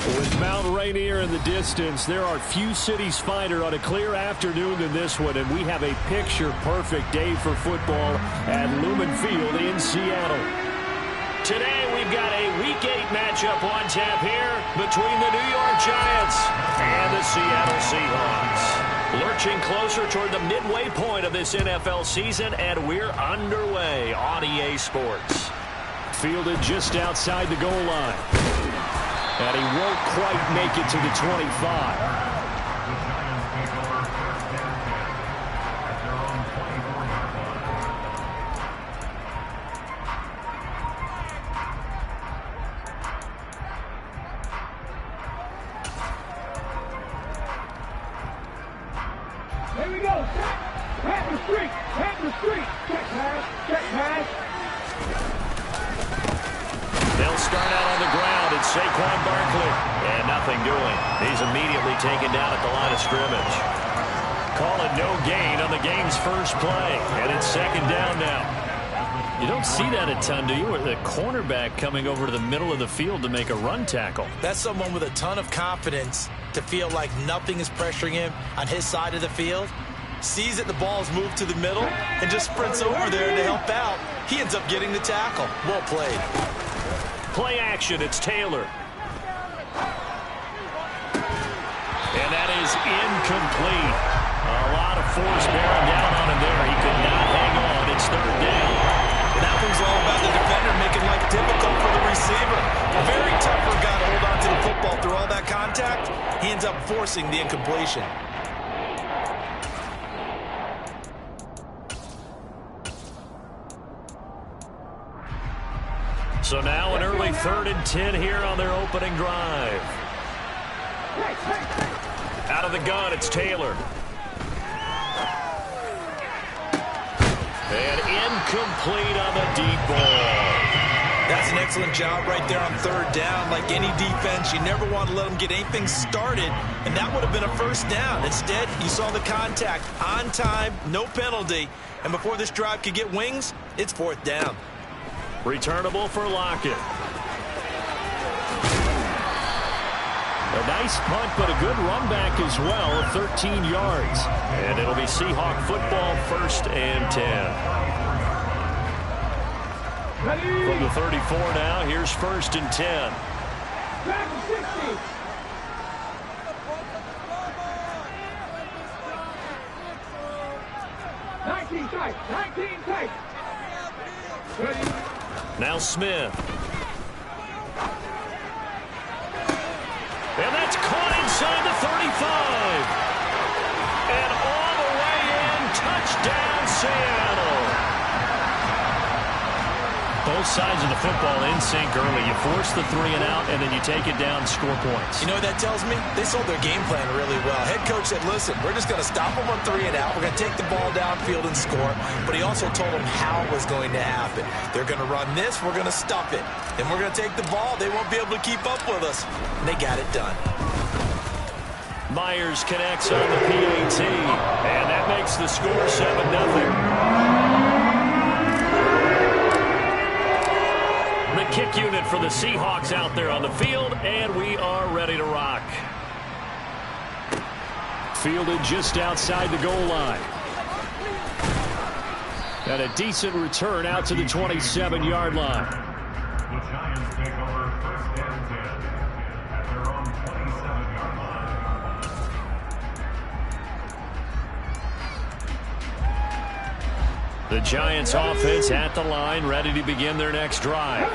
With Mount Rainier in the distance, there are few cities finer on a clear afternoon than this one, and we have a picture-perfect day for football at Lumen Field in Seattle. Today, we've got a Week 8 matchup on tap here between the New York Giants and the Seattle Seahawks. Lurching closer toward the midway point of this NFL season, and we're underway on EA Sports. Fielded just outside the goal line. And he won't quite make it to the 25. Here we go. Pat the street. Pat the street. Check pass. Check pass. They'll start out on the ground. It's Saquon Barkley. And nothing doing. He's immediately taken down at the line of scrimmage. Call it no gain on the game's first play. And it's second down now. You don't see that a ton, do you? Or the cornerback coming over to the middle of the field to make a run tackle. That's someone with a ton of confidence to feel like nothing is pressuring him on his side of the field. Sees that the ball's moved to the middle and just sprints over there to help out. He ends up getting the tackle. Well played. Play action. It's Taylor. And that is incomplete. A lot of force bearing down on him there. He could not hang on. It's third down. That one's all about the defender making life difficult for the receiver. Very tough for a guy to hold on to the football through all that contact. He ends up forcing the incompletion. So now an early 3rd and 10 here on their opening drive. Out of the gun, it's Taylor. And incomplete on the deep ball. That's an excellent job right there on third down. Like any defense, you never want to let them get anything started, and that would have been a first down. Instead, you saw the contact on time, no penalty, and before this drive could get wings, it's 4th down. Returnable for Lockett. A nice punt, but a good run back as well, 13 yards. And it'll be Seahawk football, 1st and 10. From the 34 now, here's 1st and 10. Back to 60. Nineteen tight. Ready. Now Smith. And that's caught inside the 35. And all the way in, touchdown Seattle. Both sides of the football in sync early. You force the 3 and out, and then you take it down, score points. You know what that tells me? They sold their game plan really well. Head coach said, listen, we're just going to stop them on 3 and out. We're going to take the ball downfield and score. But he also told them how it was going to happen. They're going to run this. We're going to stuff it. Then we're going to take the ball. They won't be able to keep up with us. And they got it done. Myers connects on the PAT. And that makes the score 7-0. The kick unit for the Seahawks out there on the field, and we are ready to rock. Fielded just outside the goal line. And a decent return out to the 27-yard line. The Giants take over 1st and 10 at their own 27-yard line. The Giants offense at the line, ready to begin their next drive.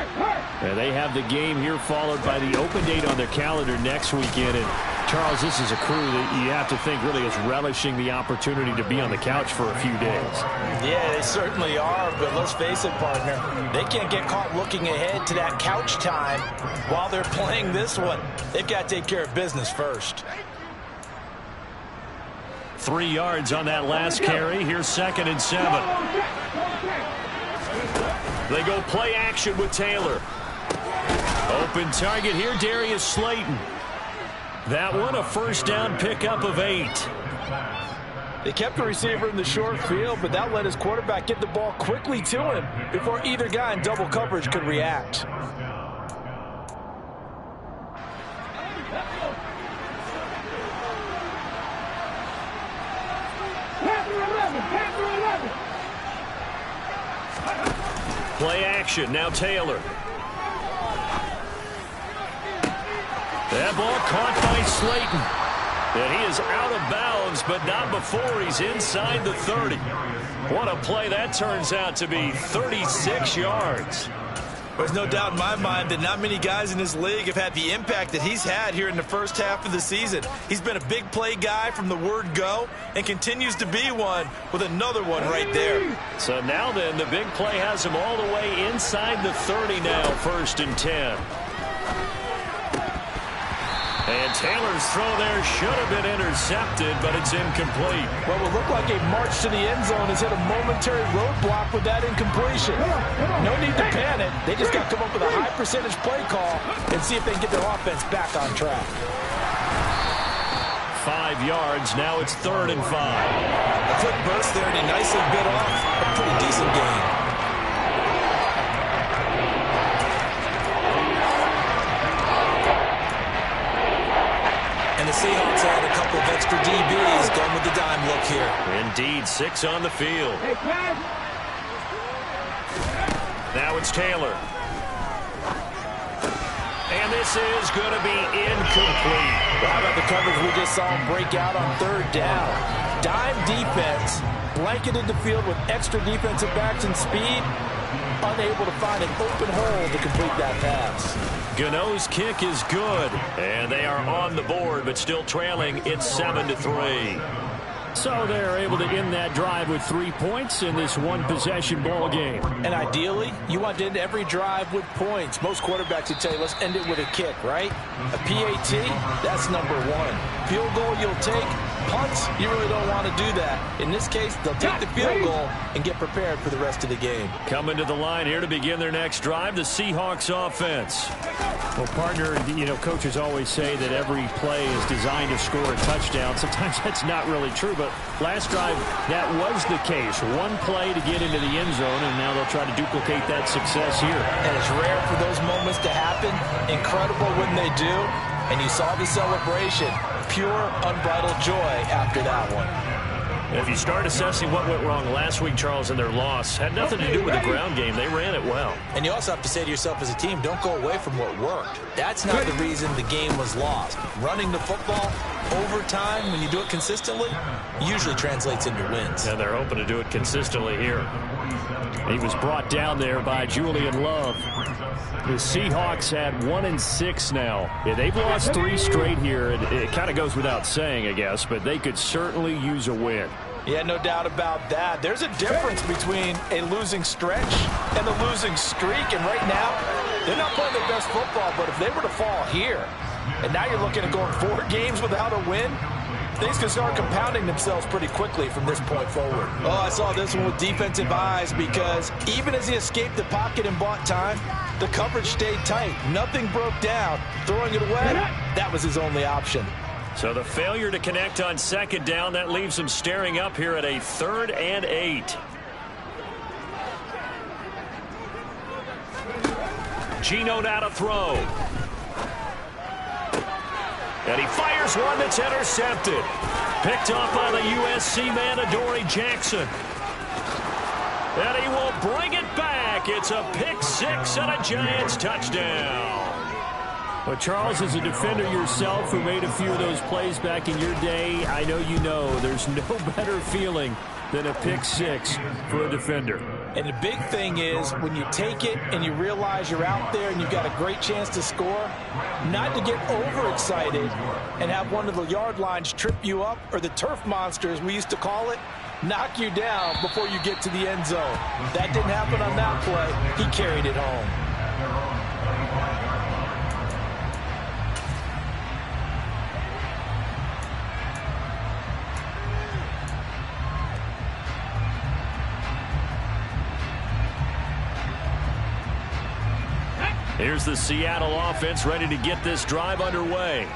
And they have the game here followed by the open date on their calendar next weekend. And Charles, this is a crew that you have to think really is relishing the opportunity to be on the couch for a few days. Yeah, they certainly are, but let's face it, partner. They can't get caught looking ahead to that couch time while they're playing this one. They've got to take care of business first. 3 yards on that last carry. Here's 2nd and 7. They go play action with Taylor. Open target here, Darius Slayton. That one a first down pickup of 8. They kept the receiver in the short field, but that let his quarterback get the ball quickly to him before either guy in double coverage could react. Play action, now Taylor. That ball caught by Slayton. And he is out of bounds, but not before he's inside the 30. What a play that turns out to be, 36 yards. There's no doubt in my mind that not many guys in this league have had the impact that he's had here in the first half of the season. He's been a big play guy from the word go and continues to be one with another one right there. So now then, the big play has him all the way inside the 30 now, 1st and 10. And Taylor's throw there should have been intercepted, but it's incomplete. What would look like a march to the end zone has hit a momentary roadblock with that incompletion. No need to panic. They just got to come up with a high percentage play call and see if they can get their offense back on track. 5 yards. Now it's 3rd and 5. A quick burst there, and he nicely bit off a pretty decent gain. And the Seahawks add a couple of extra DBs going with the dime look here. Indeed, 6 on the field. Now it's Taylor. And this is going to be incomplete. How about the coverage we just saw him break out on 3rd down? Dime defense, blanketed the field with extra defensive backs and speed, unable to find an open hole to complete that pass. Gano's kick is good, and they are on the board, but still trailing. It's 7-3. So they're able to end that drive with 3 points in this one-possession ball game. And ideally, you want to end every drive with points. Most quarterbacks would tell you, let's end it with a kick, right? A PAT, that's number 1. Field goal you'll take. Punts, you really don't want to do that. In this case, they'll take the field goal and get prepared for the rest of the game. Coming to the line here to begin their next drive, the Seahawks offense. Well, partner, coaches always say that every play is designed to score a touchdown. Sometimes that's not really true, but last drive, that was the case. One play to get into the end zone, and now they'll try to duplicate that success here. And it's rare for those moments to happen. Incredible when they do. And you saw the celebration. Pure, unbridled joy after that one. If you start assessing what went wrong last week, Charles, in their loss, had nothing to do with the ground game. They ran it well. And you also have to say to yourself as a team, don't go away from what worked. That's not the reason the game was lost. Running the football over time, when you do it consistently, usually translates into wins. And they're hoping to do it consistently here. He was brought down there by Julian Love. The Seahawks at 1-6 now. Yeah, they've lost 3 straight here. It kind of goes without saying, I guess, but they could certainly use a win. Yeah, no doubt about that. There's a difference between a losing stretch and a losing streak. And right now, they're not playing their best football, but if they were to fall here, and now you're looking at going 4 games without a win, things can start compounding themselves pretty quickly from this point forward. Oh, I saw this one with defensive eyes because even as he escaped the pocket and bought time, the coverage stayed tight. Nothing broke down. Throwing it away, that was his only option. So the failure to connect on 2nd down, that leaves them staring up here at a 3rd and 8. Geno now to throw. And he fires one that's intercepted. Picked off by the USC man, Adoree Jackson. And he will bring it back. It's a pick 6 and a Giants touchdown. Well, Charles, as a defender yourself who made a few of those plays back in your day, I know you know there's no better feeling than a pick 6 for a defender. And the big thing is when you take it and you realize you're out there and you've got a great chance to score, not to get overexcited and have one of the yard lines trip you up, or the turf monster, as we used to call it, knock you down before you get to the end zone. That didn't happen on that play. He carried it home. Here's the Seattle offense ready to get this drive underway.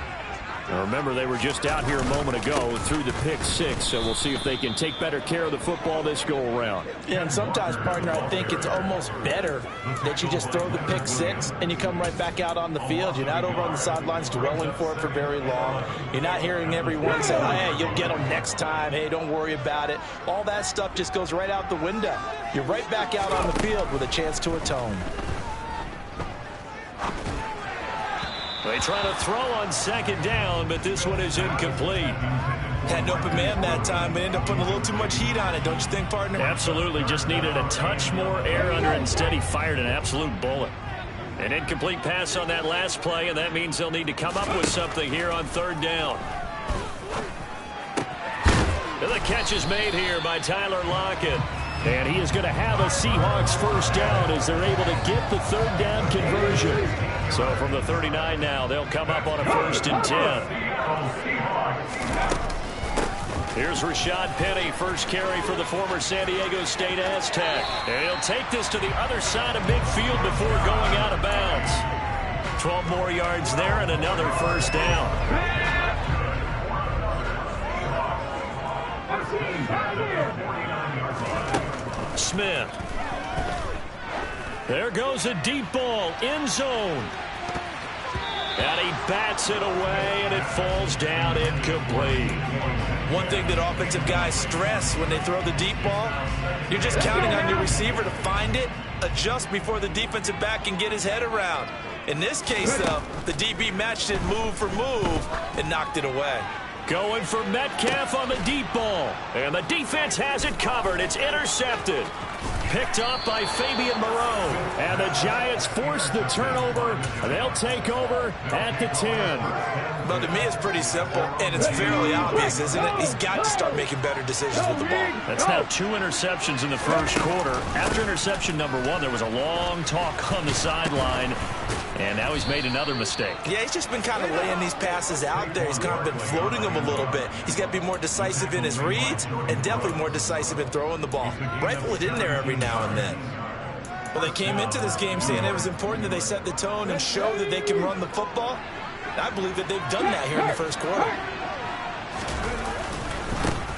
Now remember, they were just out here a moment ago through the pick 6, so we'll see if they can take better care of the football this go-around. Yeah, and sometimes, partner, I think it's almost better that you just throw the pick 6 and you come right back out on the field. You're not over on the sidelines dwelling for it for very long. You're not hearing everyone say, hey, you'll get them next time. Hey, don't worry about it. All that stuff just goes right out the window. You're right back out on the field with a chance to atone. They try to throw on second down, but this one is incomplete. Had an open man that time, but ended up putting a little too much heat on it, don't you think, partner? Absolutely. Just needed a touch more air under it. Instead, he fired an absolute bullet. An incomplete pass on that last play, and that means they'll need to come up with something here on third down. And the catch is made here by Tyler Lockett. And he is going to have a Seahawks first down as they're able to get the third down conversion. So from the 39 now, they'll come up on a 1st and 10. Here's Rashad Penny, first carry for the former San Diego State Aztec. And he'll take this to the other side of midfield before going out of bounds. 12 more yards there and another first down. Smith. There goes a deep ball, end zone. And he bats it away, and it falls down incomplete. One thing that offensive guys stress when they throw the deep ball, you're just counting on your receiver to find it, adjust before the defensive back can get his head around. In this case, though, the DB matched it move for move and knocked it away. Going for Metcalf on the deep ball. And the defense has it covered. It's intercepted. Picked up by Fabian Moreau. And the Giants force the turnover. They'll take over at the 10. Well, to me, it's pretty simple, and it's fairly obvious, isn't it? He's got to start making better decisions with the ball. That's now 2 interceptions in the first quarter. After interception number 1, there was a long talk on the sideline. And now he's made another mistake. Yeah, he's just been kind of laying these passes out there. He's kind of been floating them a little bit. He's got to be more decisive in his reads and definitely more decisive in throwing the ball. Rifle it in there every now and then. Well, they came into this game saying it was important that they set the tone and show that they can run the football. I believe that they've done that here in the first quarter.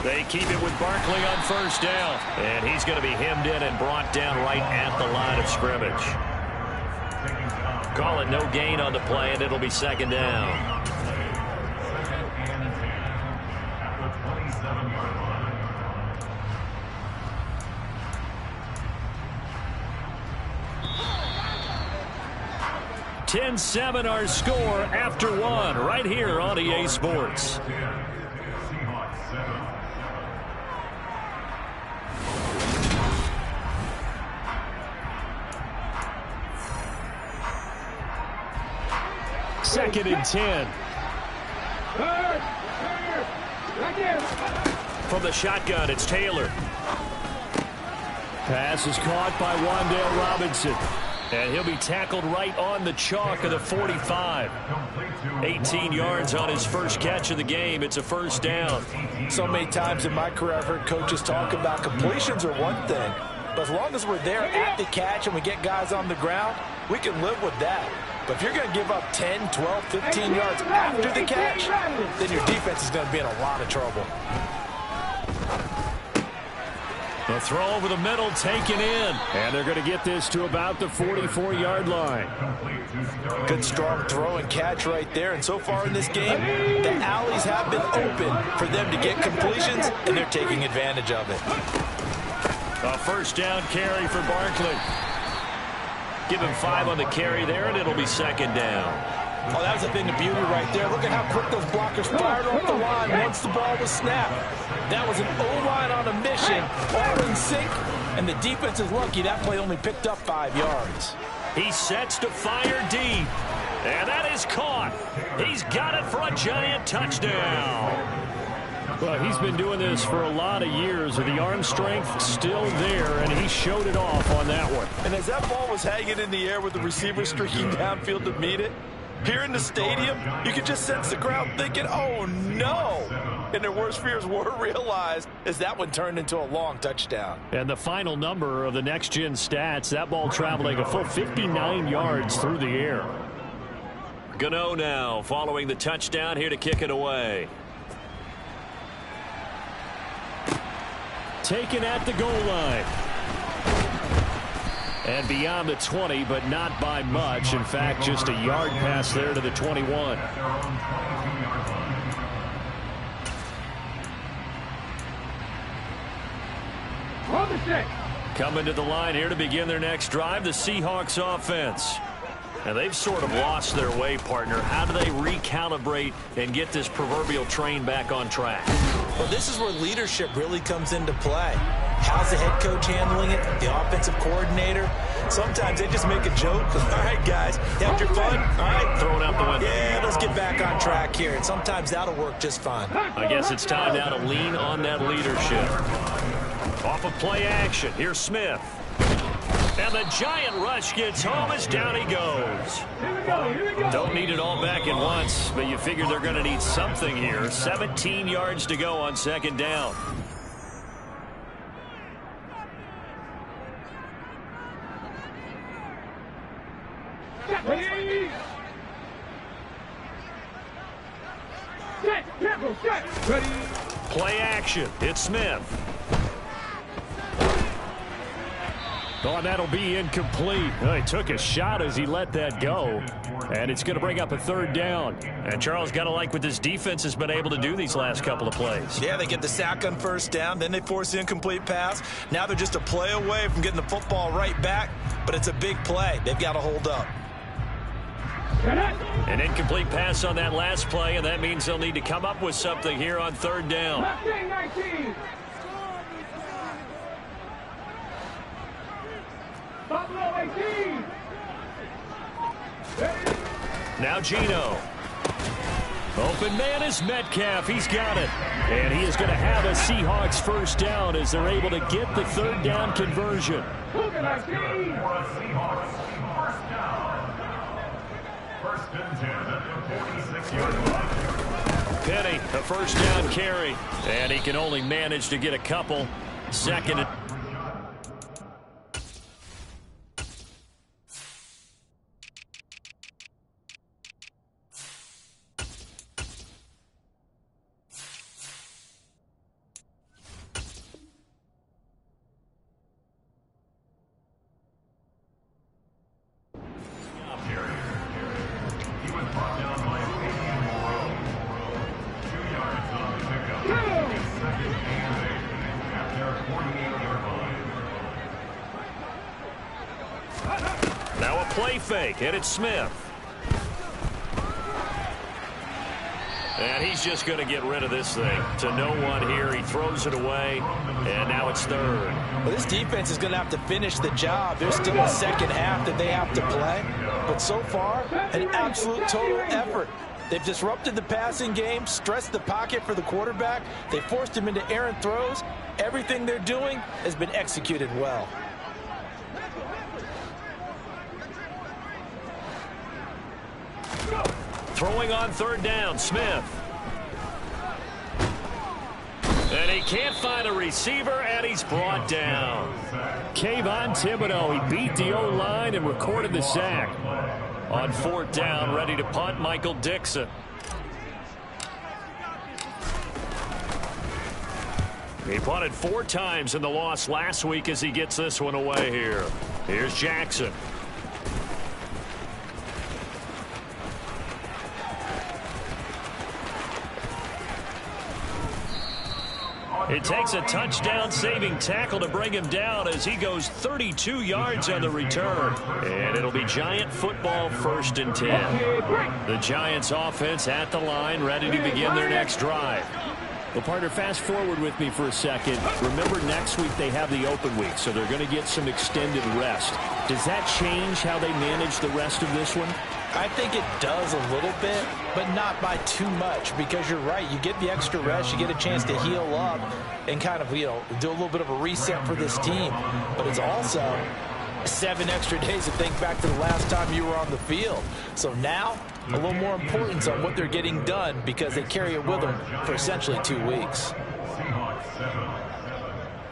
They keep it with Barkley on first down. And he's going to be hemmed in and brought down right at the line of scrimmage. Call it no gain on the play, and it'll be second down. (10-7) our score after 1 right here on EA Sports. Second and 10. From the shotgun, it's Taylor. Pass is caught by Wan'Dale Robinson. And he'll be tackled right on the chalk of the 45. 18 yards on his first catch of the game. It's a first down. So many times in my career, I've heard coaches talk about completions are one thing. But as long as we're there at the catch and we get guys on the ground, we can live with that. But if you're going to give up 10, 12, 15 yards after the catch, then your defense is going to be in a lot of trouble. The throw over the middle taken in. And they're going to get this to about the 44-yard line. Good strong throw and catch right there. And so far in this game, the alleys have been open for them to get completions, and they're taking advantage of it. A first down carry for Barkley. Give him 5 on the carry there, and it'll be second down. Oh, that was a thing of beauty right there. Look at how quick those blockers fired off the line once the ball was snapped. That was an O-line on a mission, all in sync, and the defense is lucky that play only picked up 5 yards. He sets to fire deep, and that is caught. He's got it for a Giant touchdown. Well, he's been doing this for a lot of years. The arm strength still there, and he showed it off on that one. And as that ball was hanging in the air with the receiver streaking downfield to meet it, here in the stadium, you could just sense the crowd thinking, oh, no. and their worst fears were realized as that one turned into a long touchdown. And the final number of the next-gen stats, that ball traveling a full 59 yards through the air. Gano now following the touchdown here to kick it away. Taken at the goal line. And beyond the 20, but not by much. In fact, just a yard pass there to the 21. Coming to the line here to begin their next drive, the Seahawks offense. And they've sort of lost their way, partner. How do they recalibrate and get this proverbial train back on track? Well, this is where leadership really comes into play. How's the head coach handling it? The offensive coordinator? Sometimes they just make a joke. All right, guys, after fun? All right. Throw it out the window. Yeah, let's get back on track here. And sometimes that'll work just fine. I guess it's time now to lean on that leadership. Off of play action. Here's Smith. And the giant rush gets home as down he goes. Here we go. Don't need it all back at once, but you figure they're going to need something here. 17 yards to go on second down. Ready. Play action. It's Smith. Oh, and that'll be incomplete. Oh, he took a shot as he let that go. And it's going to bring up a third down. And Charles, got to like what this defense has been able to do these last couple of plays. Yeah, they get the sack on first down, then they force the incomplete pass. Now they're just a play away from getting the football right back, but it's a big play. They've got to hold up. An incomplete pass on that last play, and that means they'll need to come up with something here on third down. 19. Buffalo 18. Now Gino. Open man is Metcalf. He's got it. And he is going to have a Seahawks first down as they're able to get the third down conversion. First and 10 at the 46-yard line. Penny, a first down carry. And he can only manage to get a couple. Second. He was brought down by Adrian Moreau. 2 yards on the pickup. Second and 8 at their 48-yard line. Now a play fake, and it's Smith. And he's just going to get rid of this thing to no one here. He throws it away, and now it's third. Well, this defense is going to have to finish the job. There's still a second half that they have to play. But so far, an absolute total effort. They've disrupted the passing game, stressed the pocket for the quarterback. They forced him into errant throws. Everything they're doing has been executed well. Throwing on third down, Smith. And he can't find a receiver, and he's brought down. Kayvon Thibodeau, he beat the O-line and recorded the sack. On fourth down, ready to punt, Michael Dixon. He punted 4 times in the loss last week as he gets this one away here. Here's Jackson. It takes a touchdown-saving tackle to bring him down as he goes 32 yards on the return. And it'll be Giant football, 1st and 10. The Giants offense at the line, ready to begin their next drive. Well, partner, fast forward with me for a second. Remember, next week they have the open week, so they're going to get some extended rest. Does that change how they manage the rest of this one? I think it does a little bit, but not by too much, because you're right. You get the extra rest, you get a chance to heal up and kind of, do a little bit of a reset for this team. But it's also 7 extra days to think back to the last time you were on the field. So now, a little more importance on what they're getting done because they carry it with them for essentially 2 weeks.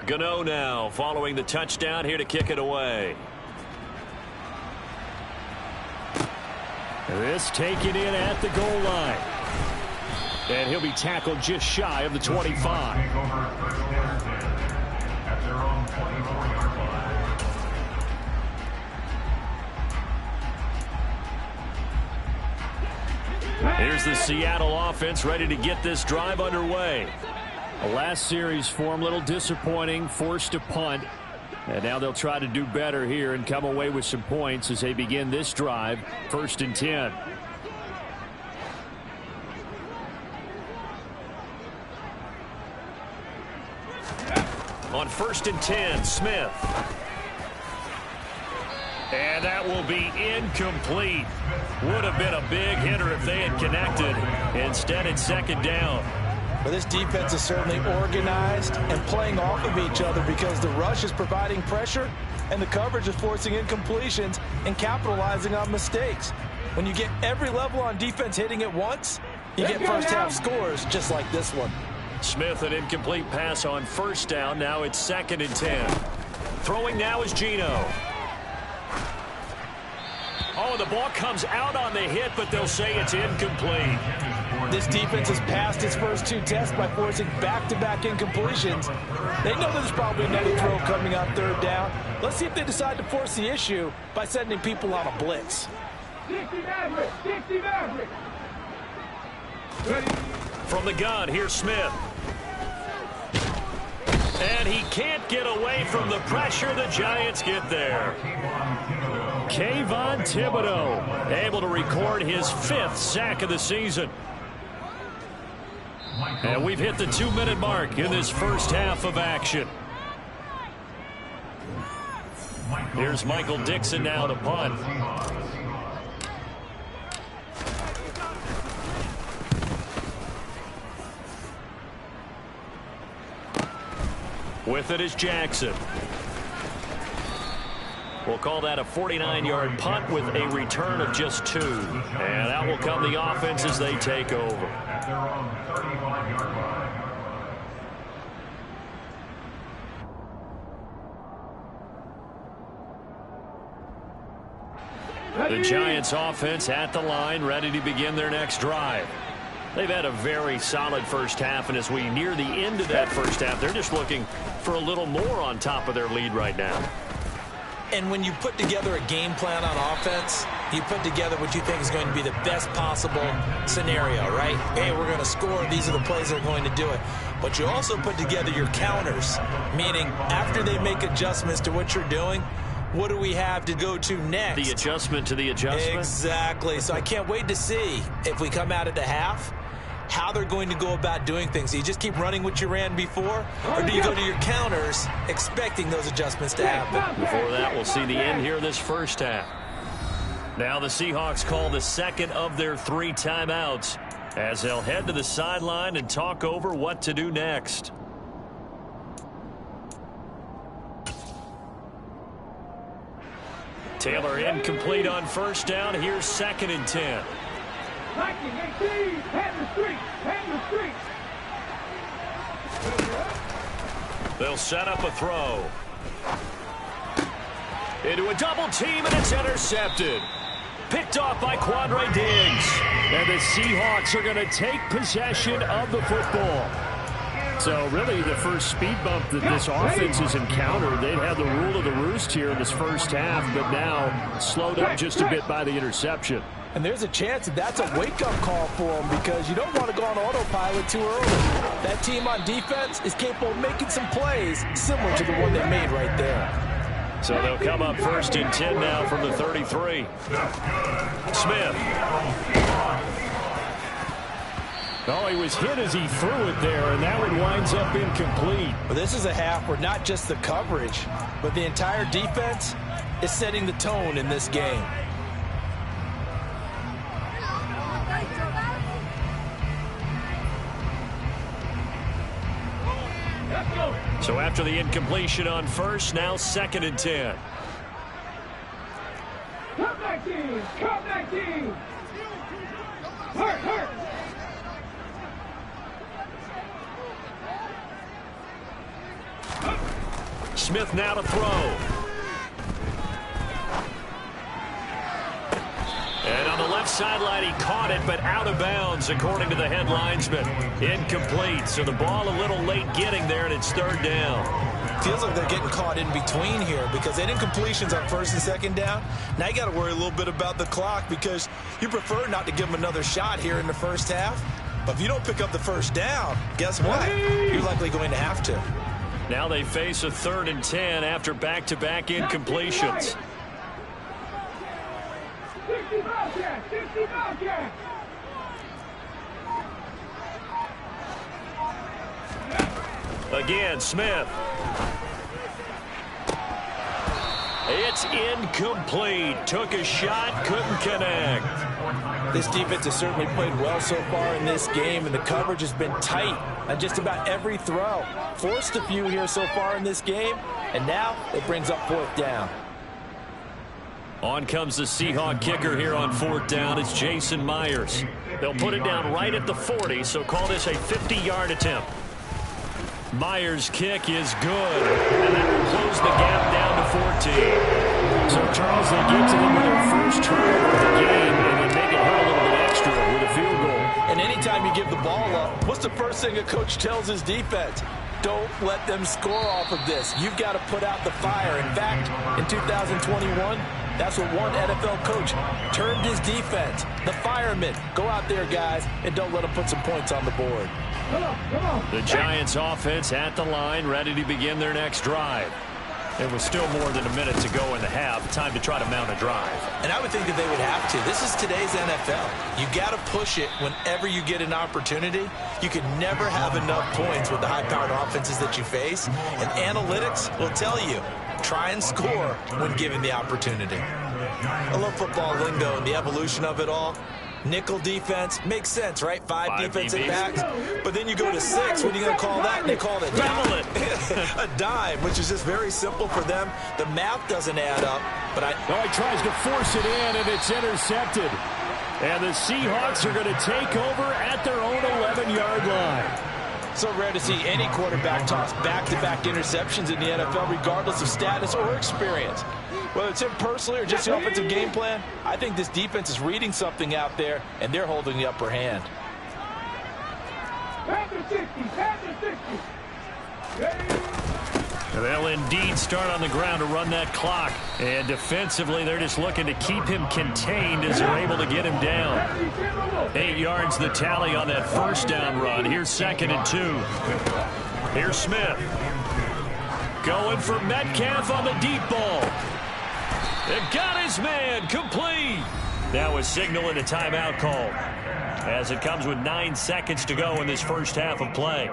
Gano now following the touchdown here to kick it away. This taken in at the goal line. And he'll be tackled just shy of the 25. Here's the Seattle offense ready to get this drive underway. The last series form a little disappointing, forced to punt. And now they'll try to do better here and come away with some points as they begin this drive, 1st and 10. On 1st and 10, Smith. And that will be incomplete. Would have been a big hitter if they had connected. Instead, it's 2nd down. Well, this defense is certainly organized and playing off of each other because the rush is providing pressure and the coverage is forcing incompletions and capitalizing on mistakes. When you get every level on defense hitting at once, you get first half scores just like this one. Smith, an incomplete pass on 1st down. Now it's 2nd and 10. Throwing now is Geno. Oh, the ball comes out on the hit, but they'll say it's incomplete. This defense has passed its first 2 tests by forcing back-to-back incompletions. They know there's probably another throw coming on 3rd down. Let's see if they decide to force the issue by sending people on a blitz. 60 Maverick, 60 Maverick. From the gun, here's Smith. And he can't get away from the pressure. The Giants get there. Kayvon Thibodeau able to record his 5th sack of the season. And we've hit the 2-minute mark in this first half of action. Here's Michael Dixon now to punt. With it is Jackson. We'll call that a 49-yard punt with a return of just 2. And out will come the offense as they take over. At their own 35-yard line. The Giants offense at the line, ready to begin their next drive. They've had a very solid first half, and as we near the end of that first half, they're just looking for a little more on top of their lead right now. And when you put together a game plan on offense, you put together what you think is going to be the best possible scenario, right? Hey, we're going to score. These are the plays that are going to do it. But you also put together your counters, meaning after they make adjustments to what you're doing, what do we have to go to next? The adjustment to the adjustment? Exactly. So I can't wait to see if we come out at the half, how they're going to go about doing things. Do you just keep running what you ran before, or do you go to your counters expecting those adjustments to happen? Before that, we'll see the end here of this first half. Now the Seahawks call the 2nd of their 3 timeouts as they'll head to the sideline and talk over what to do next. Taylor incomplete on 1st down. Here's 2nd and 10. 1918, hand the street, hand the street. They'll set up a throw. Into a double team, and it's intercepted. Picked off by Quandre Diggs. And the Seahawks are going to take possession of the football. So really the first speed bump that this offense has encountered. They'd had the rule of the roost here in this first half, but now slowed up just a bit by the interception. And there's a chance that that's a wake-up call for them because you don't want to go on autopilot too early. That team on defense is capable of making some plays similar to the one they made right there. So they'll come up 1st and 10 now from the 33. Smith. Oh, he was hit as he threw it there, and that one winds up incomplete. But this is a half where not just the coverage, but the entire defense is setting the tone in this game. So after the incompletion on 1st, now 2nd and 10. team. Comeback team. Hurt. Smith now to throw. And on the left sideline, he caught it, but out of bounds, according to the head linesman. Incomplete, so the ball a little late getting there, and it's third down. Feels like they're getting caught in between here because they did incompletions on first and second down. Now you got to worry a little bit about the clock because you prefer not to give them another shot here in the first half. But if you don't pick up the first down, guess what? You're likely going to have to. Now they face a 3rd and 10 after back-to-back incompletions. 60 Bobcats. 60 Bobcats. Again, Smith. It's incomplete. Took a shot, couldn't connect. This defense has certainly played well so far in this game, and the coverage has been tight on just about every throw. Forced a few here so far in this game, and now it brings up 4th down. On comes the Seahawk kicker here on 4th down. It's Jason Myers. They'll put it down right at the 40, so call this a 50-yard attempt. Myers' kick is good, and that will close the gap down to 14. So, Charles, they get to them with their first turnover of the game, and they make it hurt a little bit extra with a field goal. And anytime you give the ball up, what's the first thing a coach tells his defense? Don't let them score off of this. You've got to put out the fire. In fact, in 2021, that's what one NFL coach termed his defense. The firemen. Go out there, guys, and don't let them put some points on the board. Come on. The Giants offense at the line, ready to begin their next drive. It was still more than a minute to go in the half. Time to try to mount a drive. And I would think that they would have to. This is today's NFL. You got to push it whenever you get an opportunity. You can never have enough points with the high-powered offenses that you face. And analytics will tell you, try and score when given the opportunity. I love football lingo and the evolution of it all. Nickel defense makes sense, right? Five defensive backs. But then you go to 6. What are you going to call that? And they call it a dime. A dime, which is just very simple for them. The math doesn't add up. But he tries to force it in, and it's intercepted. And the Seahawks are going to take over at their own 11-yard line. So rare to see any quarterback toss back-to-back interceptions in the NFL, regardless of status or experience. Whether it's him personally or just the offensive game plan, I think this defense is reading something out there, and they're holding the upper hand. They'll indeed start on the ground to run that clock. And defensively, they're just looking to keep him contained as they're able to get him down. 8 yards the tally on that first down run. Here's 2nd and 2. Here's Smith. Going for Metcalf on the deep ball. It got his man, complete. Now a signal and a timeout call as it comes with 9 seconds to go in this first half of play.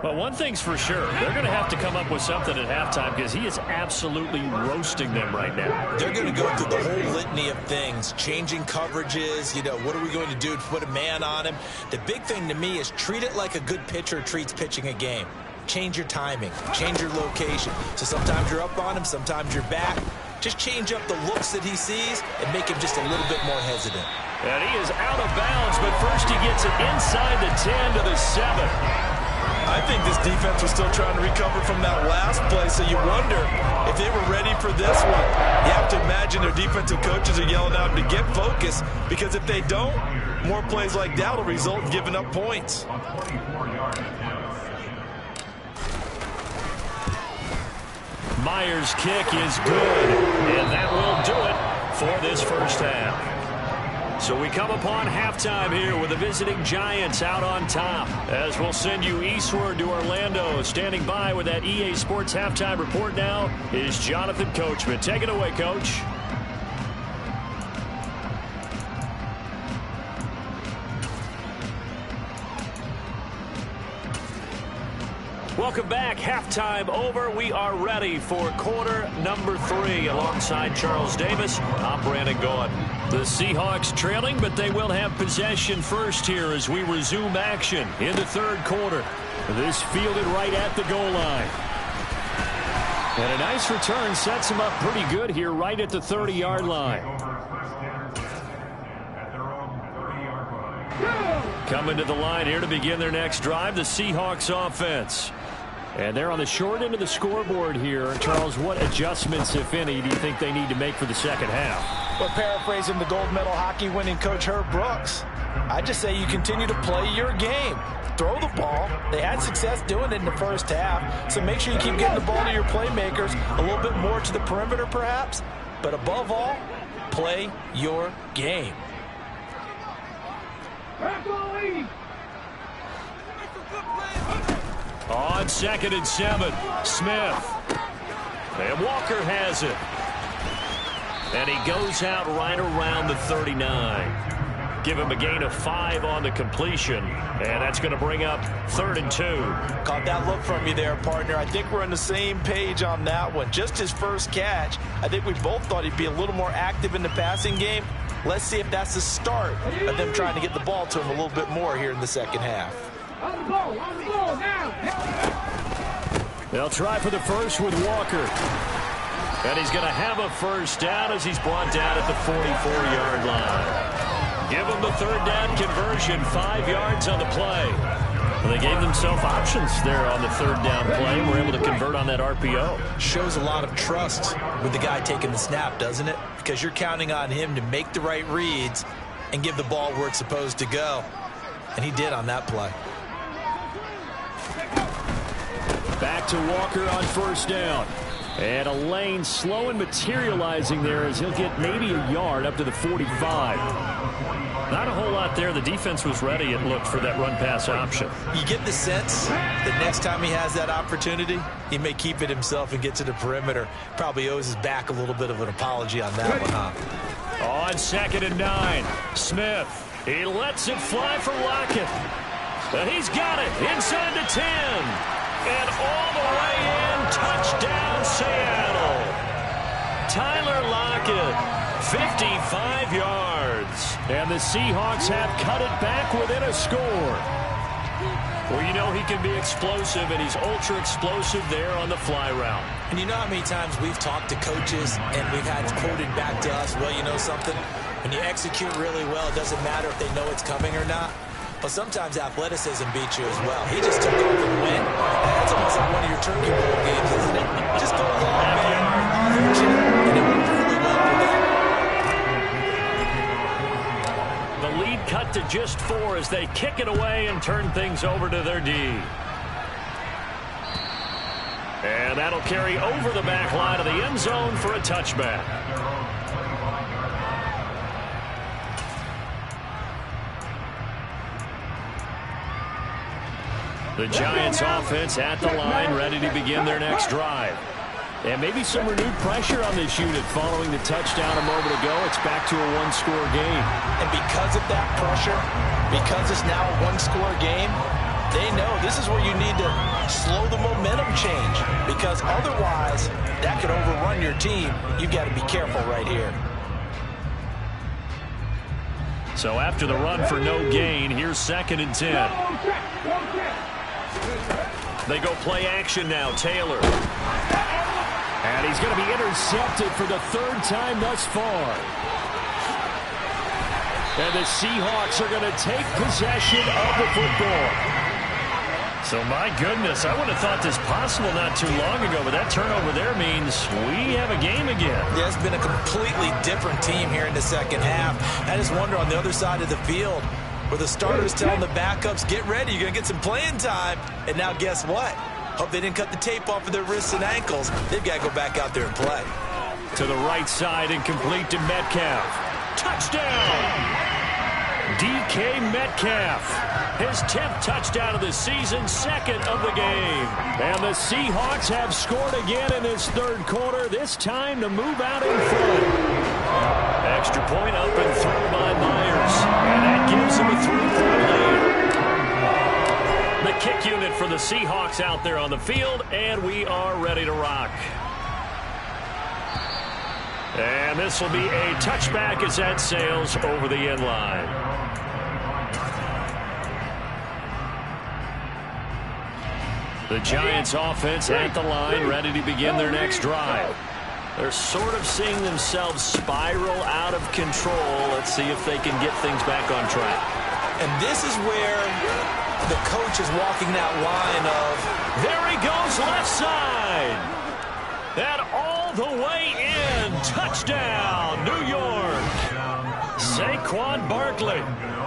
But one thing's for sure, they're going to have to come up with something at halftime because he is absolutely roasting them right now. They're going to go through the whole litany of things, changing coverages, what are we going to do to put a man on him? The big thing to me is treat it like a good pitcher treats pitching a game. Change your timing, change your location. So sometimes you're up on him, sometimes you're back. Just change up the looks that he sees and make him just a little bit more hesitant. And he is out of bounds, but first he gets it inside the 10 to the 7. I think this defense was still trying to recover from that last play, so you wonder if they were ready for this one. You have to imagine their defensive coaches are yelling at them to get focused, because if they don't, more plays like that will result in giving up points. Myers' kick is good, and that will do it for this first half. So we come upon halftime here with the visiting Giants out on top. As we'll send you eastward to Orlando. Standing by with that EA Sports halftime report now is Jonathan Coachman. Take it away, Coach. Welcome back. Halftime over. We are ready for quarter number 3. Alongside Charles Davis, I'm Brandon Gaughan. The Seahawks trailing, but they will have possession first here as we resume action in the third quarter. This fielded right at the goal line. And a nice return sets him up pretty good here right at the 30-yard line. Coming to the line here to begin their next drive, the Seahawks offense. And they're on the short end of the scoreboard here. Charles, what adjustments, if any, do you think they need to make for the second half? Well, paraphrasing the gold medal hockey winning coach Herb Brooks, I just say you continue to play your game. Throw the ball. They had success doing it in the first half, so make sure you keep getting the ball to your playmakers, a little bit more to the perimeter perhaps, but above all, play your game. On 2nd and 7, Smith. And Walker has it. And he goes out right around the 39. Give him a gain of 5 on the completion. And that's going to bring up 3rd and 2. Caught that look from you there, partner. I think we're on the same page on that one. Just his first catch. I think we both thought he'd be a little more active in the passing game. Let's see if that's the start of them trying to get the ball to him a little bit more here in the second half. On the ball now. They'll try for the first with Walker. And he's going to have a first down as he's brought down at the 44-yard line. Give him the 3rd down conversion, 5 yards on the play. Well, they gave themselves options there on the 3rd down play. Were able to convert on that RPO. Shows a lot of trust with the guy taking the snap, doesn't it? Because you're counting on him to make the right reads and give the ball where it's supposed to go. And he did on that play. Back to Walker on 1st down. And a lane slow and materializing there as he'll get maybe a yard up to the 45. Not a whole lot there. The defense was ready, it looked, for that run-pass option. You get the sense that next time he has that opportunity, he may keep it himself and get to the perimeter. Probably owes his back a little bit of an apology on that one, huh? On 2nd and 9, Smith. He lets it fly for Lockett. And he's got it inside the 10. And all the way in, touchdown Seattle. Tyler Lockett, 55 yards. And the Seahawks have cut it back within a score. Well, you know he can be explosive, and he's ultra explosive there on the fly route. And you know how many times we've talked to coaches and we've had quoted back to us, well, you know something? When you execute really well, it doesn't matter if they know it's coming or not. But sometimes athleticism beats you as well. He just took off and went. That's almost like one of your Turkey Bowl games, isn't it? Just go along, man. And it worked really well for them. The lead cut to just 4 as they kick it away and turn things over to their D. And that'll carry over the back line of the end zone for a touchback. The Giants offense at the line, ready to begin their next drive. And maybe some renewed pressure on this unit following the touchdown a moment ago. It's back to a 1-score game. And because of that pressure, because it's now a 1-score game, they know this is where you need to slow the momentum change. Because otherwise, that could overrun your team. You've got to be careful right here. So after the run for no gain, here's 2nd and 10. They go play action now. Taylor. And he's going to be intercepted for the 3rd time thus far. And the Seahawks are going to take possession of the football. So, my goodness, I would have thought this possible not too long ago, but that turnover there means we have a game again. Yeah, it's been a completely different team here in the second half. I just wonder on the other side of the field where the starters telling the backups, get ready, you're going to get some playing time. And now guess what? Hope they didn't cut the tape off of their wrists and ankles. They've got to go back out there and play. To the right side and complete to Metcalf. Touchdown! DK Metcalf. His 10th touchdown of the season, 2nd of the game. And the Seahawks have scored again in this 3rd quarter, this time to move out in front. Extra point up and through by Myers. And that gives him a 3-point lead. The kick unit for the Seahawks out there on the field, and we are ready to rock. And this will be a touchback as that sails over the end line. The Giants offense at the line, ready to begin their next drive. They're sort of seeing themselves spiral out of control. Let's see if they can get things back on track. And this is where the coach is walking that line of, there he goes left side. And all the way in. Touchdown, New York. Saquon Barkley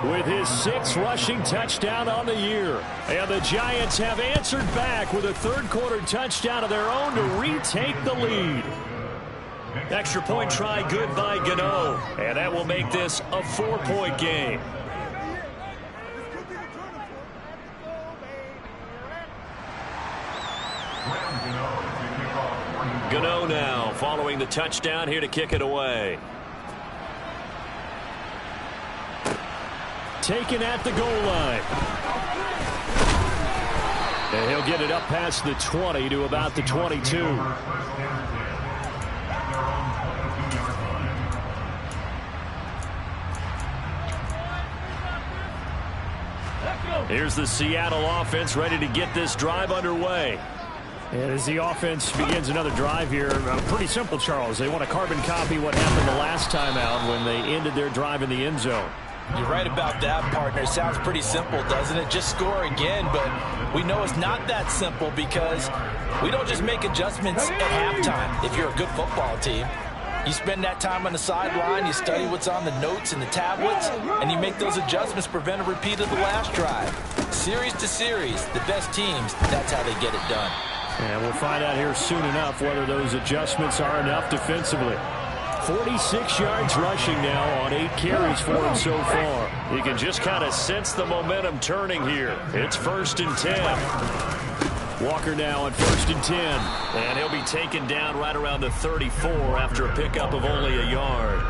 with his 6th rushing touchdown on the year. And the Giants have answered back with a third-quarter touchdown of their own to retake the lead. Extra point try good by Gano. And that will make this a 4-point game. Gano now following the touchdown here to kick it away. Taken at the goal line. And he'll get it up past the 20 to about the 22. Here's the Seattle offense ready to get this drive underway. And as the offense begins another drive here, pretty simple, Charles. They want to carbon copy what happened the last time out when they ended their drive in the end zone. You're right about that, partner. It sounds pretty simple, doesn't it? Just score again, but we know it's not that simple because we don't just make adjustments at halftime if you're a good football team. You spend that time on the sideline, you study what's on the notes and the tablets, and you make those adjustments to prevent a repeat of the last drive. Series to series, the best teams, that's how they get it done. And we'll find out here soon enough whether those adjustments are enough defensively. 46 yards rushing now on 8 carries for him so far. You can just kind of sense the momentum turning here. It's 1st and 10. Walker now on 1st and 10. And he'll be taken down right around the 34 after a pickup of only a yard.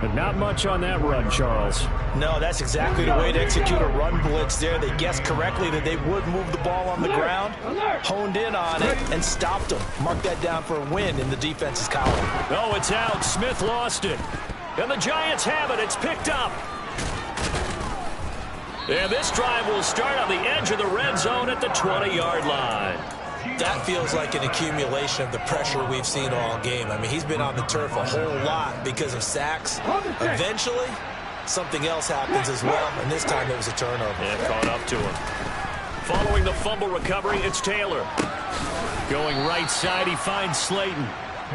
But not much on that run, Charles. No, that's exactly the way to execute a run blitz there. They guessed correctly that they would move the ball on the ground, honed in on it, and stopped them. Mark that down for a win in the defense's column. Oh, it's out. Smith lost it. And the Giants have it. It's picked up. And this drive will start on the edge of the red zone at the 20-yard line. that feels like an accumulation of the pressure we've seen all game. I mean, he's been on the turf a whole lot because of sacks. Eventually, something else happens as well, and this time it was a turnover. Yeah, caught up to him. Following the fumble recovery, it's Taylor. Going right side, he finds Slayton.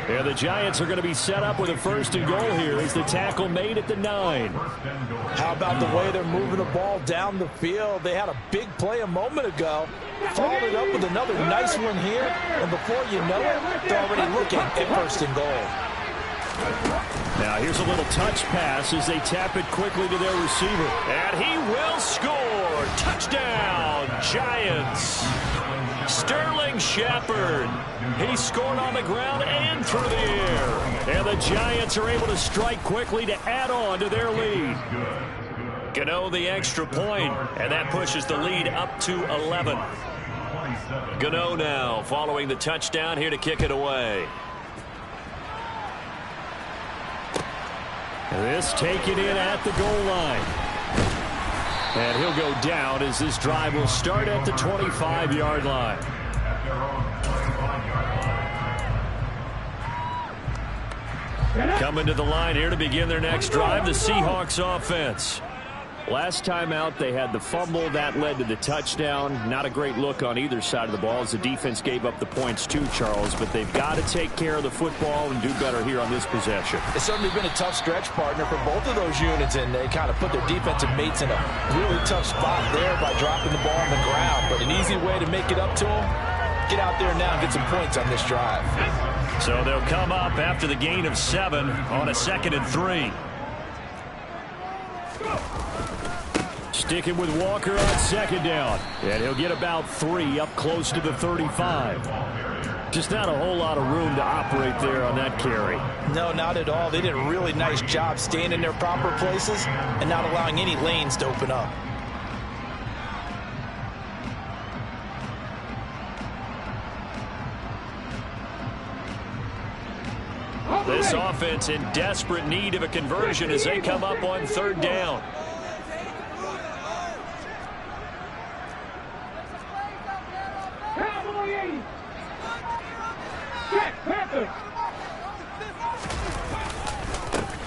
And the Giants are going to be set up with a 1st and goal here as the tackle made at the 9. How about the way they're moving the ball down the field? They had a big play a moment ago. Followed it up with another nice one here. And before you know it, they're already looking at 1st and goal. Now here's a little touch pass as they tap it quickly to their receiver. And he will score. Touchdown, Giants. Sterling Shepard. He scored on the ground and through the air. And the Giants are able to strike quickly to add on to their lead. Gano the extra point, and that pushes the lead up to 11. Gano now following the touchdown here to kick it away. This taken in at the goal line. And he'll go down as this drive will start at the 25-yard line. Coming to the line here to begin their next drive, the Seahawks offense. Last time out, they had the fumble. That led to the touchdown. Not a great look on either side of the ball as the defense gave up the points too, Charles. But they've got to take care of the football and do better here on this possession. It's certainly been a tough stretch, partner, for both of those units, and they kind of put their defensive mates in a really tough spot there by dropping the ball on the ground. But an easy way to make it up to them, get out there now and get some points on this drive. So they'll come up after the gain of 7 on a 2nd and 3. Sticking with Walker on 2nd down. And he'll get about 3 up close to the 35. Just not a whole lot of room to operate there on that carry. No, not at all. They did a really nice job staying in their proper places and not allowing any lanes to open up. This offense in desperate need of a conversion as they come up on 3rd down.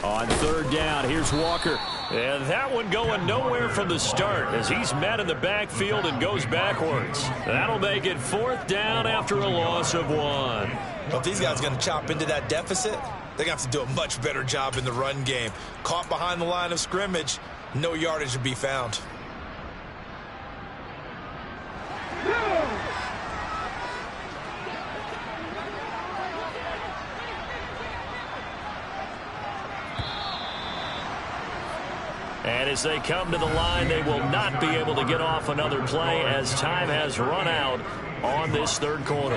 On 3rd down, here's Walker. And that one going nowhere from the start as he's met in the backfield and goes backwards. That'll make it 4th down after a loss of 1. Well, if these guys are going to chop into that deficit, they're going to have to do a much better job in the run game. Caught behind the line of scrimmage, no yardage to be found. And as they come to the line, they will not be able to get off another play as time has run out on this 3rd quarter.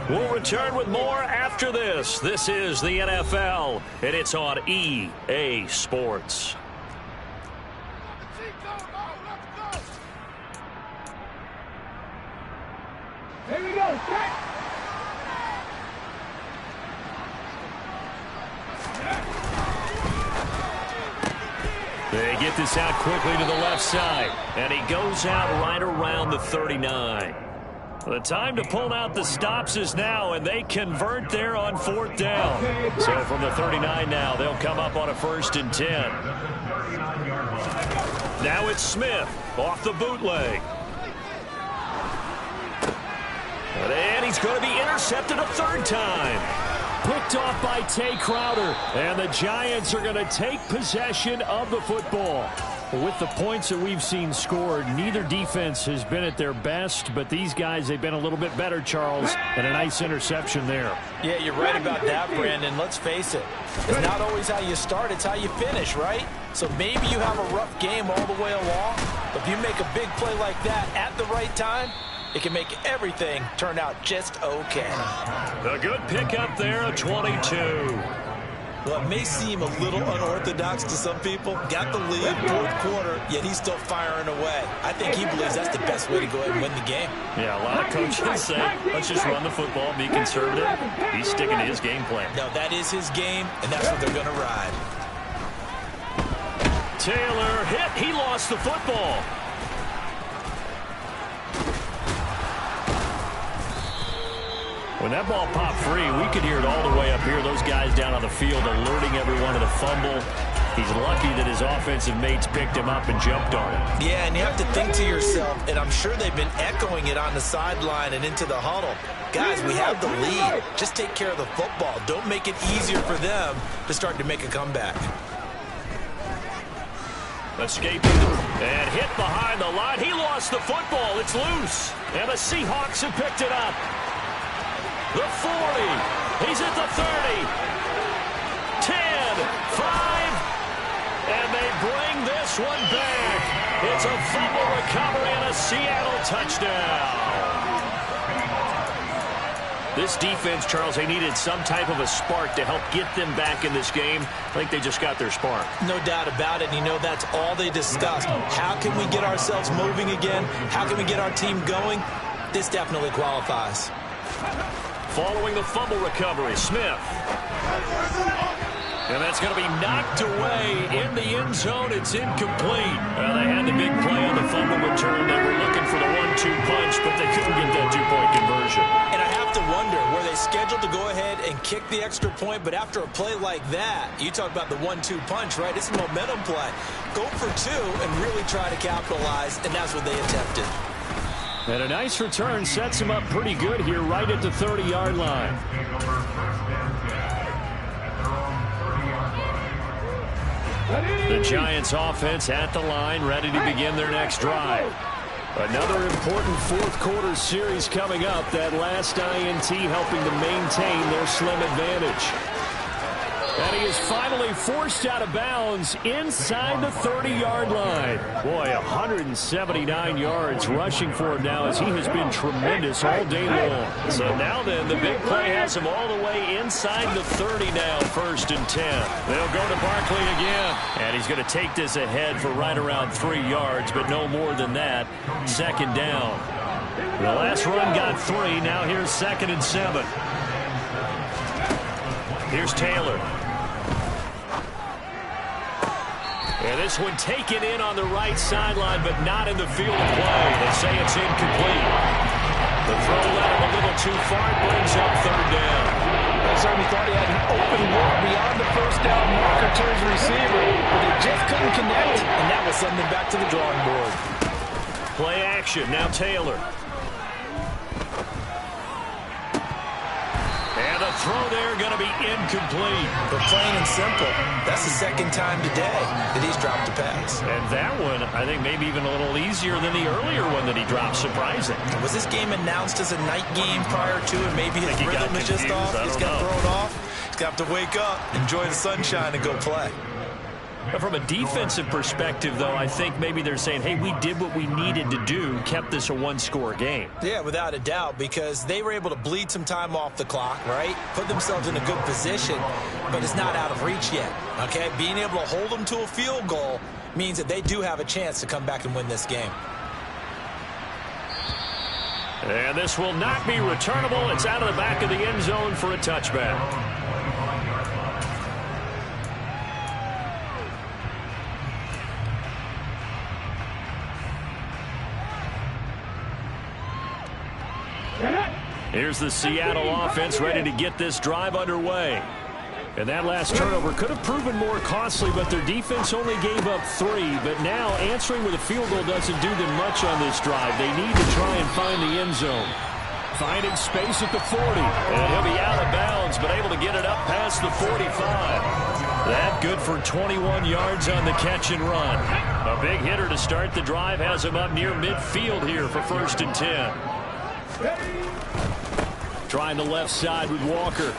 We'll return with more after this. This is the NFL, and it's on EA Sports. Here we go, set. They get this out quickly to the left side, and he goes out right around the 39. The time to pull out the stops is now, and they convert there on 4th down. So from the 39 now, they'll come up on a 1st and 10. Now it's Smith off the bootleg. And he's going to be intercepted a 3rd time. Picked off by Tay Crowder, and the Giants are going to take possession of the football. With the points that we've seen scored, neither defense has been at their best, but these guys, they've been a little bit better, Charles, and a nice interception there. Yeah, you're right about that, Brandon. Let's face it. It's not always how you start, it's how you finish, right? So maybe you have a rough game all the way along, but if you make a big play like that at the right time, it can make everything turn out just okay. A good pickup there, a 22. Well, it may seem a little unorthodox to some people. Got the lead, 4th quarter, yet he's still firing away. I think he believes that's the best way to go ahead and win the game. Yeah, a lot of coaches say, let's just run the football, be conservative. He's sticking to his game plan. No, that is his game, and that's what they're going to ride. Taylor hit. He lost the football. When that ball popped free, we could hear it all the way up here. Those guys down on the field alerting everyone of the fumble. He's lucky that his offensive mates picked him up and jumped on him. Yeah, and you have to think to yourself, and I'm sure they've been echoing it on the sideline and into the huddle. Guys, we have the lead. Just take care of the football. Don't make it easier for them to start to make a comeback. Escaping and hit behind the line. He lost the football. It's loose. And the Seahawks have picked it up. The 40. He's at the 30. 10, 5. And they bring this one back. It's a fumble recovery and a Seattle touchdown. This defense, Charles, they needed some type of a spark to help get them back in this game. I think they just got their spark. No doubt about it. You know, that's all they discussed. How can we get ourselves moving again? How can we get our team going? This definitely qualifies. Following the fumble recovery, Smith. And that's going to be knocked away in the end zone. It's incomplete. They had the big play on the fumble return. They were looking for the 1-2 punch, but they couldn't get that two-point conversion. And I have to wonder, were they scheduled to go ahead and kick the extra point, but after a play like that, you talk about the 1-2 punch, right? It's a momentum play. Go for 2 and really try to capitalize, and that's what they attempted. And a nice return sets him up pretty good here right at the 30-yard line. The Giants offense at the line, ready to begin their next drive. Another important 4th quarter series coming up. That last INT helping to maintain their slim advantage. And he is finally forced out of bounds inside the 30-yard line. Boy, 179 yards rushing for him now as he has been tremendous all day long. So now then, the big play has him all the way inside the 30 now, 1st and 10. They'll go to Barkley again. And he's going to take this ahead for right around 3 yards, but no more than that. 2nd down. The last run got 3. Now here's 2nd and 7. Here's Taylor. And this one taken in on the right sideline, but not in the field of play. They say it's incomplete. The throw led him a little too far. It brings up 3rd down. That's certainly thought he had an open look beyond the first down marker to his receiver, but they just couldn't connect, and that was something back to the drawing board. Play action, now Taylor. And the throw there going to be incomplete. But plain and simple, that's the second time today that he's dropped a pass. And that one, I think, maybe even a little easier than the earlier one that he dropped. Surprising. Was this game announced as a night game prior to it? Maybe his rhythm is just off. He's got thrown off. He's got to wake up, enjoy the sunshine, and go play. But from a defensive perspective, though, I think maybe they're saying, hey, we did what we needed to do, kept this a one-score game. Yeah, without a doubt, because they were able to bleed some time off the clock, right? Put themselves in a good position, but it's not out of reach yet, okay? Being able to hold them to a field goal means that they do have a chance to come back and win this game. And this will not be returnable. It's out of the back of the end zone for a touchback. Here's the Seattle offense ready to get this drive underway. And that last turnover could have proven more costly, but their defense only gave up 3. But now answering with a field goal doesn't do them much on this drive. They need to try and find the end zone. Finding space at the 40. And he'll be out of bounds, but able to get it up past the 45. That good for 21 yards on the catch and run. A big hitter to start the drive has him up near midfield here for 1st and 10. Trying the left side with Walker.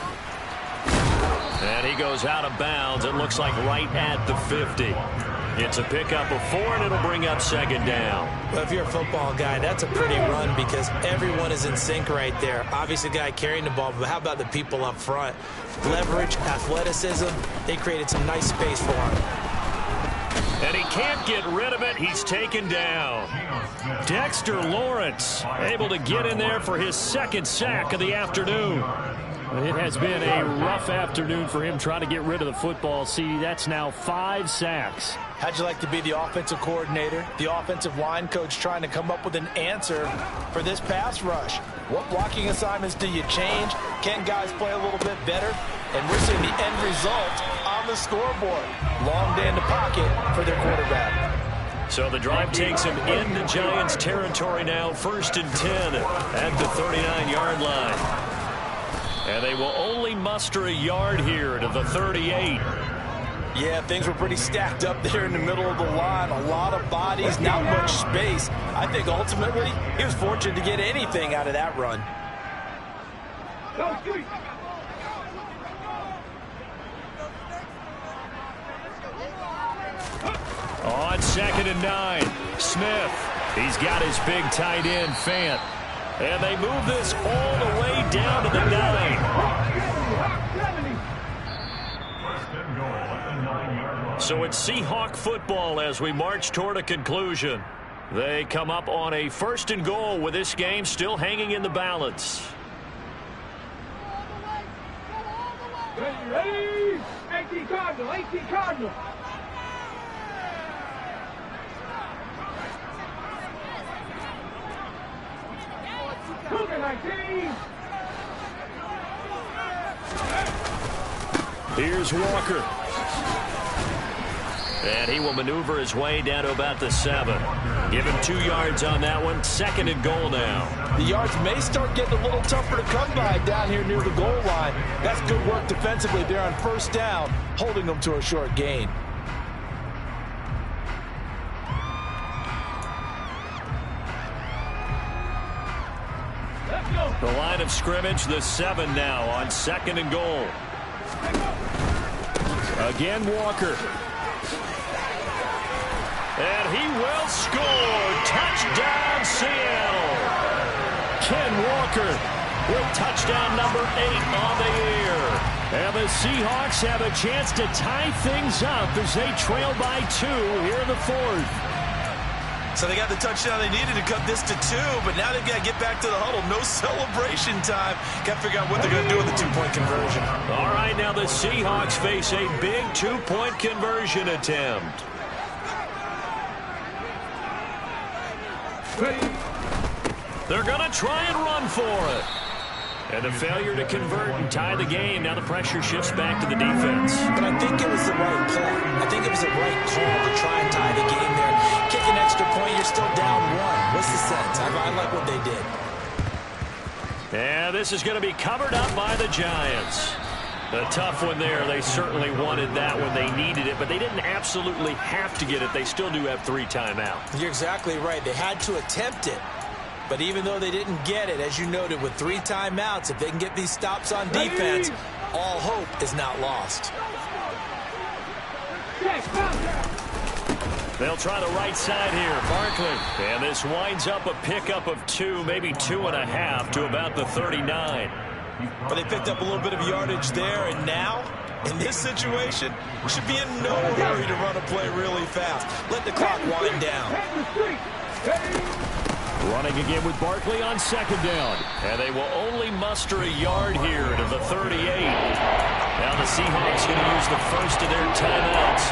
And he goes out of bounds. It looks like right at the 50. It's a pickup of 4, and it'll bring up 2nd down. Well, if you're a football guy, that's a pretty run because everyone is in sync right there. Obviously, the guy carrying the ball, but how about the people up front? Leverage, athleticism, they created some nice space for him. And he can't get rid of it. He's taken down. Dexter Lawrence able to get in there for his 2nd sack of the afternoon. It has been a rough afternoon for him trying to get rid of the football. See, that's now 5 sacks. How'd you like to be the offensive coordinator, the offensive line coach trying to come up with an answer for this pass rush? What blocking assignments do you change? Can guys play a little bit better? And we're seeing the end result on the scoreboard. Long day in the pocket for their quarterback. So the drive takes him into Giants territory now. 1st and 10 at the 39-yard line. And they will only muster a yard here to the 38. Yeah, things were pretty stacked up there in the middle of the line. A lot of bodies, not much space. I think ultimately he was fortunate to get anything out of that run. On 2nd and 9, Smith. He's got his big tight end, Fant. And they move this all the way down to the 9. So it's Seahawk football as we march toward a conclusion. They come up on a 1st and goal with this game still hanging in the balance. Ready? 18 Cardinal, 18 Cardinal. Here's Walker. And he will maneuver his way down to about the 7. Give him 2 yards on that one. 2nd and goal now. The yards may start getting a little tougher to come by down here near the goal line. That's good work defensively there on 1st down, holding them to a short gain. The line of scrimmage, the 7 now on 2nd and goal. Again, Walker. And he will score. Touchdown, Seattle. Ken Walker with touchdown number 8 on the year. And the Seahawks have a chance to tie things up as they trail by 2 here in the 4th. So they got the touchdown they needed to cut this to 2, but now they've got to get back to the huddle. No celebration time. Got to figure out what they're going to do with the 2-point conversion. All right, now the Seahawks face a big 2-point conversion attempt. They're going to try and run for it. And the failure to convert and tie the game. Now the pressure shifts back to the defense. But I think it was the right play. I think it was the right call to try and tie the game there. Kick an extra point, you're still down one. What's the sense? I like what they did. And this is going to be covered up by the Giants. A tough one there. They certainly wanted that when they needed it, but they didn't absolutely have to get it. They still do have 3 timeouts. You're exactly right. They had to attempt it. But even though they didn't get it, as you noted, with 3 timeouts, if they can get these stops on defense, all hope is not lost. They'll try the right side here. Barkley. And this winds up a pickup of 2, maybe 2.5 to about the 39. But they picked up a little bit of yardage there, and now, in this situation, should be in no hurry to run a play really fast. Let the clock wind down. Running again with Barkley on 2nd down. And they will only muster a yard here to the 38. Now the Seahawks going to use the first of their timeouts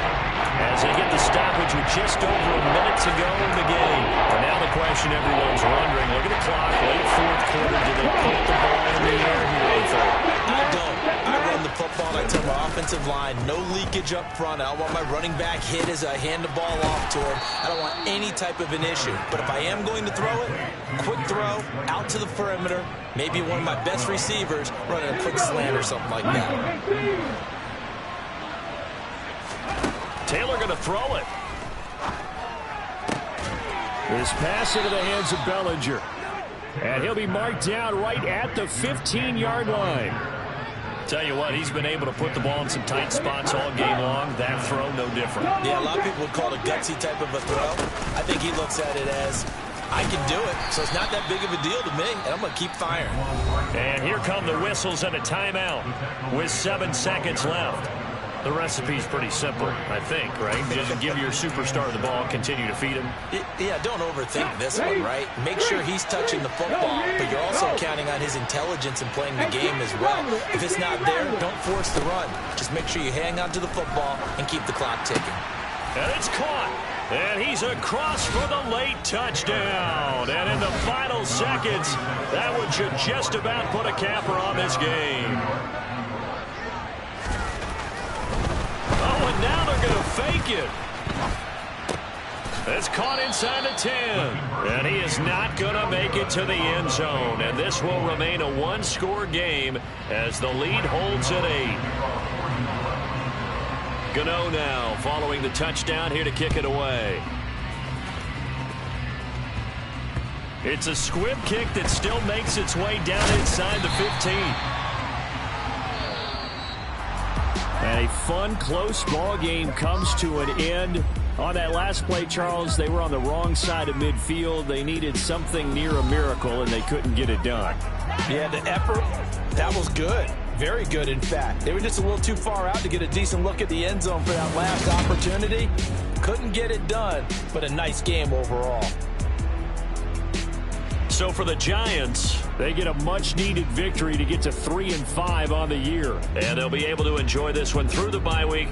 as they get the stoppage with just over a minute to go in the game. And now the question everyone's wondering, look at the clock, late 4th quarter, do they put the ball in the air here? I don't. I run the football and I tell my offensive line, no leakage up front. I don't want my running back hit as I hand the ball off to him. I don't want any type of an issue. But if I am going to throw it, quick throw, out to the perimeter, maybe one of my best receivers running a quick slant or something like that. Taylor going to throw it. This pass into the hands of Bellinger. And he'll be marked down right at the 15-yard line. Tell you what, he's been able to put the ball in some tight spots all game long. That throw, no different. Yeah, a lot of people would call it a gutsy type of a throw. I think he looks at it as, I can do it, so it's not that big of a deal to me, and I'm going to keep firing. And here come the whistles and a timeout with 7 seconds left. The recipe's pretty simple, I think, right? Just give your superstar the ball, continue to feed him. Yeah, don't overthink this one, right? Make sure he's touching the football, but you're also counting on his intelligence in playing the game as well. If it's not there, don't force the run. Just make sure you hang on to the football and keep the clock ticking. And it's caught. And he's across for the late touchdown. And in the final seconds, that one should just about put a capper on this game. Oh, and now they're going to fake it. It's caught inside the 10. And he is not going to make it to the end zone. And this will remain a one-score game as the lead holds at 8. Gano now following the touchdown here to kick it away. It's a squib kick that still makes its way down inside the 15. And a fun, close ball game comes to an end. On that last play, Charles, they were on the wrong side of midfield. They needed something near a miracle, and they couldn't get it done. Yeah, the effort, that was good. Very good, in fact. They were just a little too far out to get a decent look at the end zone for that last opportunity. Couldn't get it done, but a nice game overall. So for the Giants, they get a much-needed victory to get to 3-5 on the year. And they'll be able to enjoy this one through the bye week.